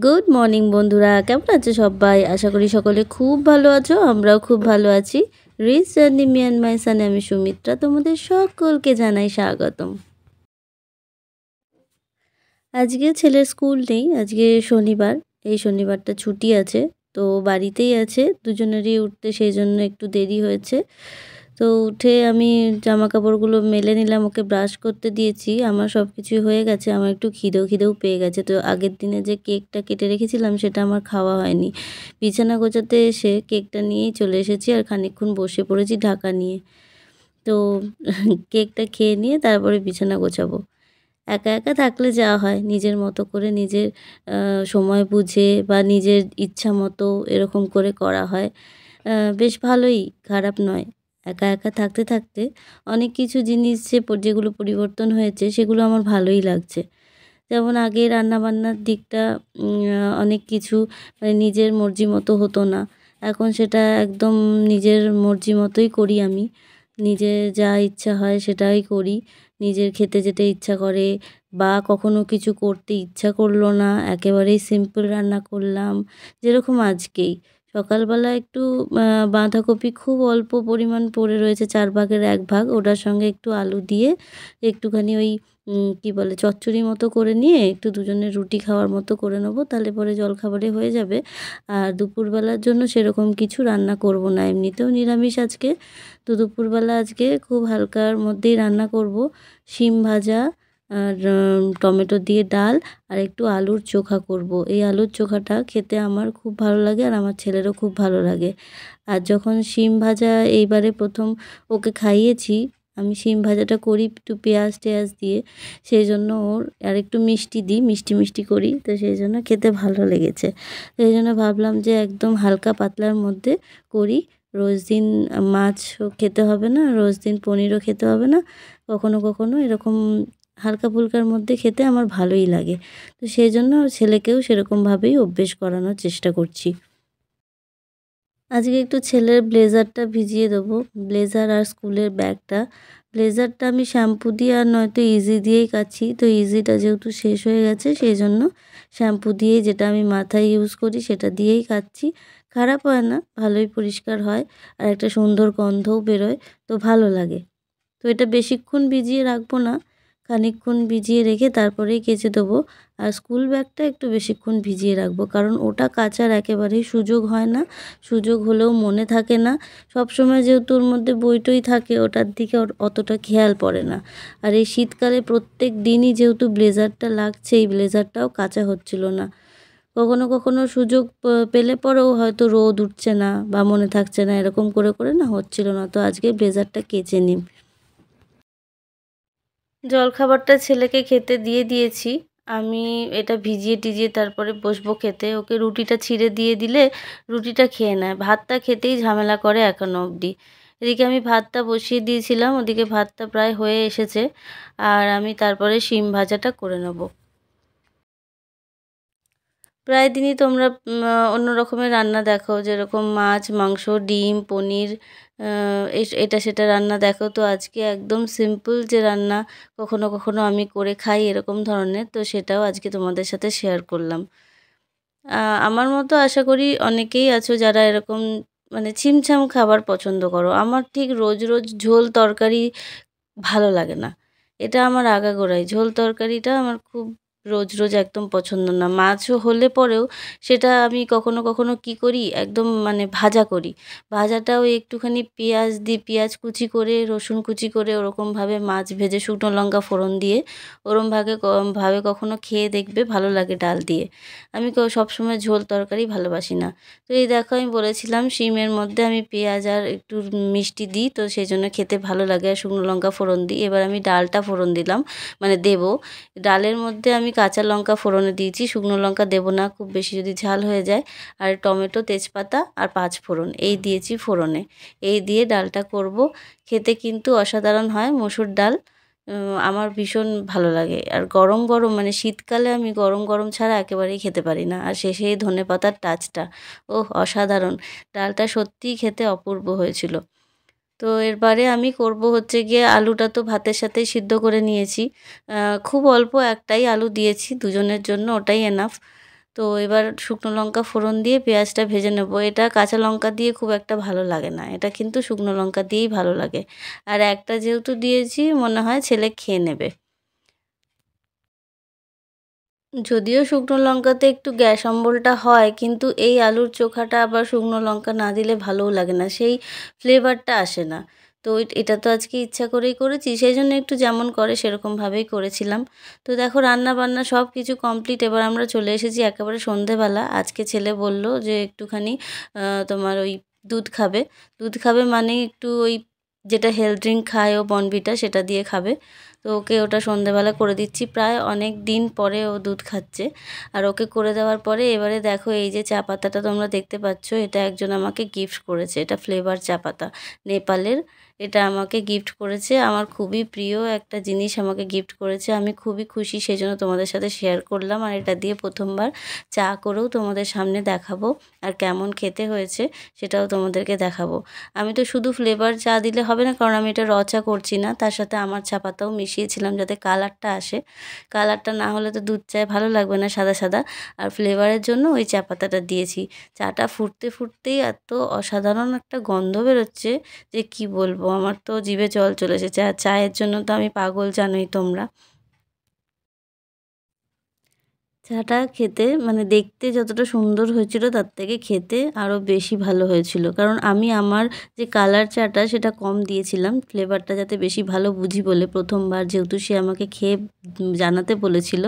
Good morning বন্ধুরা, কেমন আছো সবাই? আশা করি সকলে খুব ভালো আছো। আমরাও খুব ভালো আছি। Reach journey me and my সানে আমি সুমিত্রা তোমাদের সকলকে জানাই স্বাগতম। আজকে ছেলের স্কুল নেই, আজকে শনিবার। এই শনিবারটা ছুটি আছে, তো বাড়িতেই আছে। দুজনেরই উঠতে সেই জন্য একটু দেরি হয়েছে। তো উঠে আমি জামা কাপড়গুলো মেলে নিলাম, ওকে ব্রাশ করতে দিয়েছি। আমার সব কিছুই হয়ে গেছে। আমার একটু খিদেও পেয়ে গেছে। তো আগের দিনে যে কেকটা কেটে রেখেছিলাম সেটা আমার খাওয়া হয়নি। বিছানা গোছাতে এসে কেকটা নিয়েই চলে এসেছি আর খানিকক্ষণ বসে পড়েছি ঢাকা নিয়ে। তো কেকটা খেয়ে নিয়ে তারপরে বিছানা গোছাবো। একা একা থাকলে যা হয়, নিজের মতো করে নিজের সময় বুঝে বা নিজের ইচ্ছা মতো এরকম করে করা হয়। বেশ ভালোই, খারাপ নয়। একা একা থাকতে থাকতে অনেক কিছু জিনিস যেগুলো পরিবর্তন হয়েছে সেগুলো আমার ভালোই লাগছে। যেমন আগে রান্নাবান্নার দিকটা অনেক কিছু মানে নিজের মর্জি মতো হতো না। এখন সেটা একদম নিজের মর্জি মতোই করি আমি। নিজের যা ইচ্ছা হয় সেটাই করি। নিজের খেতে যেতে ইচ্ছা করে বা কখনো কিছু করতে ইচ্ছা করলো না, একেবারেই সিম্পল রান্না করলাম। যেরকম আজকেই সকালবেলা একটু বাঁধাকপি খুব অল্প পরিমাণ পড়ে রয়েছে, 4 ভাগের 1 ভাগ। ওটার সঙ্গে একটু আলু দিয়ে একটুখানি ওই কী বলে চচ্চড়ি মতো করে নিয়ে একটু দুজনের রুটি খাওয়ার মতো করে নেবো, তাহলে পরে জলখাবারে হয়ে যাবে। আর দুপুরবেলার জন্য সেরকম কিছু রান্না করব না, এমনিতেও নিরামিষ আজকে। তো দুপুরবেলা আজকে খুব হালকার মধ্যেই রান্না করব। শিম ভাজা আর টমেটো দিয়ে ডাল আর একটু আলুর চোখা করব। এই আলুর চোখাটা খেতে আমার খুব ভালো লাগে আর আমার ছেলেরও খুব ভালো লাগে। আর যখন শিম ভাজা এইবারে প্রথম ওকে খাইয়েছি, আমি শিম ভাজাটা করি একটু পেঁয়াজ টেয়াজ দিয়ে, সেই জন্য ওর আর একটু মিষ্টি দিই, মিষ্টি মিষ্টি করি, তো সেই জন্য খেতে ভালো লেগেছে। তো এই জন্য ভাবলাম যে একদম হালকা পাতলার মধ্যে করি। রোজ দিন মাছও খেতে হবে না, রোজ দিন পনিরও খেতে হবে না। কখনো কখনো এরকম হালকা ফুলকার মধ্যে খেতে আমার ভালোই লাগে। তো সেই জন্য ছেলেকেও সেরকমভাবেই অভ্যেস করানোর চেষ্টা করছি। আজকে একটু ছেলের ব্লেজারটা ভিজিয়ে দেবো, ব্লেজার আর স্কুলের ব্যাগটা। ব্লেজারটা আমি শ্যাম্পু দিয়ে আর নয়তো ইজি দিয়েই কাচ্ছি। তো ইজিটা যেহেতু শেষ হয়ে গেছে সেই জন্য শ্যাম্পু দিয়েই, যেটা আমি মাথায় ইউজ করি সেটা দিয়েই কাচ্ছি। খারাপ হয় না, ভালোই পরিষ্কার হয় আর একটা সুন্দর গন্ধও বেরোয়, তো ভালো লাগে। তো এটা বেশিক্ষণ ভিজিয়ে রাখবো না, খানিকক্ষণ ভিজিয়ে রেখে তারপরেই কেচে দেবো। আর স্কুল ব্যাগটা একটু বেশিক্ষণ ভিজিয়ে রাখবো, কারণ ওটা কাচার একেবারেই সুযোগ হয় না। সুযোগ হলেও মনে থাকে না। সবসময় যেহেতু ওর মধ্যে বই-টই থাকে, ওটার দিকে ওর অতটা খেয়াল পড়ে না। আর এই শীতকালে প্রত্যেক দিনই যেহেতু ব্লেজারটা লাগছে, এই ব্লেজারটাও কাচা হচ্ছিল না। কখনো কখনো সুযোগ পেলে পরেও হয়তো রোদ উঠছে না বা মনে থাকছে না, এরকম করে করে না হচ্ছিল না। তো আজকে ব্লেজারটা কেচে নিই। জলখাবারটা ছেলেকে খেতে দিয়ে দিয়েছি। আমি এটা ভিজিয়ে টিজিয়ে তারপরে বসবো খেতে। ওকে রুটিটা ছিঁড়ে দিয়ে দিলে রুটিটা খেয়ে নেয়। ভাতটা খেতেই ঝামেলা করে এখনো অবধি। এদিকে আমি ভাতটা বসিয়ে দিয়েছিলাম, ওদিকে ভাতটা প্রায় হয়ে এসেছে। আর আমি তারপরে শিম ভাজাটা করে নেব। প্রায় দিনই তোমরা অন্য রকমের রান্না দেখো, যেরকম মাছ, মাংস, ডিম, পনির, এটা সেটা রান্না দেখো। তো আজকে একদম সিম্পল যে রান্না কখনো কখনো আমি করে খাই এরকম ধরনের, তো সেটাও আজকে তোমাদের সাথে শেয়ার করলাম। আমার মতো আশা করি অনেকেই আছো যারা এরকম মানে ছিমছাম খাবার পছন্দ করো। আমার ঠিক রোজ রোজ ঝোল তরকারি ভালো লাগে না। এটা আমার আগাগোড়াই। ঝোল তরকারিটা আমার খুব রোজ রোজ একদম পছন্দ না। মাছও হলে পরেও সেটা আমি কখনো কখনো কী করি, একদম মানে ভাজা করি। ভাজাটাও একটুখানি পেঁয়াজ দিই, পেঁয়াজ কুচি করে, রসুন কুচি করে ওরকমভাবে মাছ ভেজে শুকনো লঙ্কা ফোড়ন দিয়ে ভাবে কখনো খেয়ে দেখবে, ভালো লাগে ডাল দিয়ে। আমি সবসময় ঝোল তরকারি ভালোবাসি না। তো এই দেখো, আমি বলেছিলাম শিমের মধ্যে আমি পেঁয়াজ আর একটু মিষ্টি দিই, তো সেই জন্য খেতে ভালো লাগে আর শুকনো লঙ্কা ফোড়ন দিই। এবার আমি ডালটা ফোড়ন দিলাম, মানে দেবো। ডালের মধ্যে আমি কাঁচা লঙ্কা ফোড়নে দিয়েছি, শুকনো লঙ্কা দেবো না খুব বেশি যদি ঝাল হয়ে যায়। আর টমেটো, তেজপাতা আর 5 ফোড়ন এই দিয়েছি ফোড়নে। এই দিয়ে ডালটা করব। খেতে কিন্তু অসাধারণ হয় মসুর ডাল। আমার ভীষণ ভালো লাগে। আর গরম গরম মানে শীতকালে আমি গরম গরম ছাড়া একেবারেই খেতে পারি না। আর শেষে এই ধনেপাতার টাচটা, ওহ অসাধারণ! ডালটা সত্যিই খেতে অপূর্ব হয়েছিল। তো এরপরে আমি করব হচ্ছে গিয়ে, আলুটা তো ভাতের সাথেই সিদ্ধ করে নিয়েছি। খুব অল্প একটাই আলু দিয়েছি দুজনের জন্য, ওটাই এনাফ। তো এবার শুকনো লঙ্কা ফোড়ন দিয়ে পেঁয়াজটা ভেজে নেব। এটা কাঁচা লঙ্কা দিয়ে খুব একটা ভালো লাগে না, এটা কিন্তু শুকনো লঙ্কা দিয়েই ভালো লাগে। আর একটা যেহেতু দিয়েছি মনে হয় ছেলে খেয়ে নেবে। যদিও শুকনো লঙ্কাতে একটু গ্যাস অম্বলটা হয়, কিন্তু এই আলুর চোখাটা আবার শুকনো লঙ্কা না দিলে ভালোও লাগে না, সেই ফ্লেভারটা আসে না। তো এটা তো আজকে ইচ্ছা করেই করেছি, সেই জন্য একটু যেমন করে সেরকমভাবেই করেছিলাম। তো দেখো রান্না বান্না সব কিছু কমপ্লিট, এবার আমরা চলে এসেছি একেবারে সন্ধেবেলা। আজকে ছেলে বলল যে একটুখানি তোমার ওই দুধ খাবে। দুধ খাবে মানে একটু ওই যেটা হেলথ ড্রিঙ্ক খায় ও বর্নভিটা, সেটা দিয়ে খাবে। তো ওকে ওটা সন্ধেবেলা করে দিচ্ছি, প্রায় অনেক দিন পরে ও দুধ খাচ্ছে। আর ওকে করে দেওয়ার পরে এবারে দেখো এই যে চা পাতাটা তোমরা দেখতে পাচ্ছ, এটা একজন আমাকে গিফট করেছে। এটা ফ্লেভার চা পাতা, নেপালের। এটা আমাকে গিফট করেছে, আমার খুবই প্রিয় একটা জিনিস আমাকে গিফট করেছে। আমি খুবই খুশি, সেজন্য তোমাদের সাথে শেয়ার করলাম। আর এটা দিয়ে প্রথমবার চা করেও তোমাদের সামনে দেখাবো, আর কেমন খেতে হয়েছে সেটাও তোমাদেরকে দেখাবো। আমি তো শুধু ফ্লেভার চা দিলে হবে না, কারণ আমি এটা র চা করছি না, তার সাথে আমার চা পাতাও মিশিয়েছিলাম যাতে কালারটা আসে। কালারটা না হলে তো দুধ চায় ভালো লাগবে না, সাদা সাদা। আর ফ্লেভারের জন্য ওই চা পাতাটা দিয়েছি। চাটা ফুটতে ফুটতেই এত অসাধারণ একটা গন্ধ বেরোচ্ছে যে কি বলবো, আমার তো জিভে জল চলে এসেছে। আর চায়ের জন্য তো আমি পাগল, জানোই তোমরা। চাটা খেতে মানে দেখতে যতটা সুন্দর হয়েছিল তার থেকে খেতে আরও বেশি ভালো হয়েছিল, কারণ আমি আমার যে কালার চাটা সেটা কম দিয়েছিলাম, ফ্লেভারটা যাতে বেশি ভালো বুঝি বলে। প্রথমবার যেহেতু সে আমাকে খেয়ে জানাতে বলেছিল,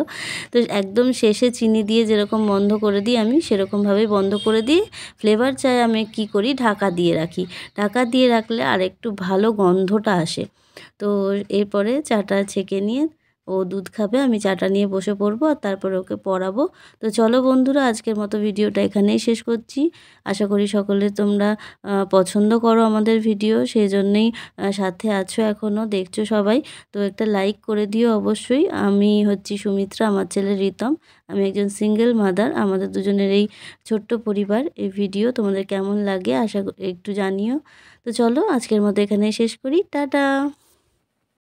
তো একদম শেষে চিনি দিয়ে যেরকম বন্ধ করে দিই আমি, সেরকমভাবেই বন্ধ করে দিয়ে ফ্লেভার চায়ে আমি কি করি, ঢাকা দিয়ে রাখি। ঢাকা দিয়ে রাখলে আর একটু ভালো গন্ধটা আসে। তো এরপরে চাটা ছেঁকে নিয়ে ও দুধ খাবে, আমি চাটা নিয়ে বসে পড়বো আর তারপরে ওকে পড়াবো। তো চলো বন্ধুরা, আজকের মতো ভিডিওটা এখানেই শেষ করছি। আশা করি সকলে তোমরা পছন্দ করো আমাদের ভিডিও, সেই জন্যেই সাথে আছো, এখনও দেখছো সবাই। তো একটা লাইক করে দিও অবশ্যই। আমি হচ্ছি সুমিত্রা, আমার ছেলে রিতম। আমি একজন সিঙ্গেল মাদার। আমাদের দুজনের এই ছোট্ট পরিবার। এই ভিডিও তোমাদের কেমন লাগে একটু জানিও। তো চলো আজকের মতো এখানেই শেষ করি, টাটা।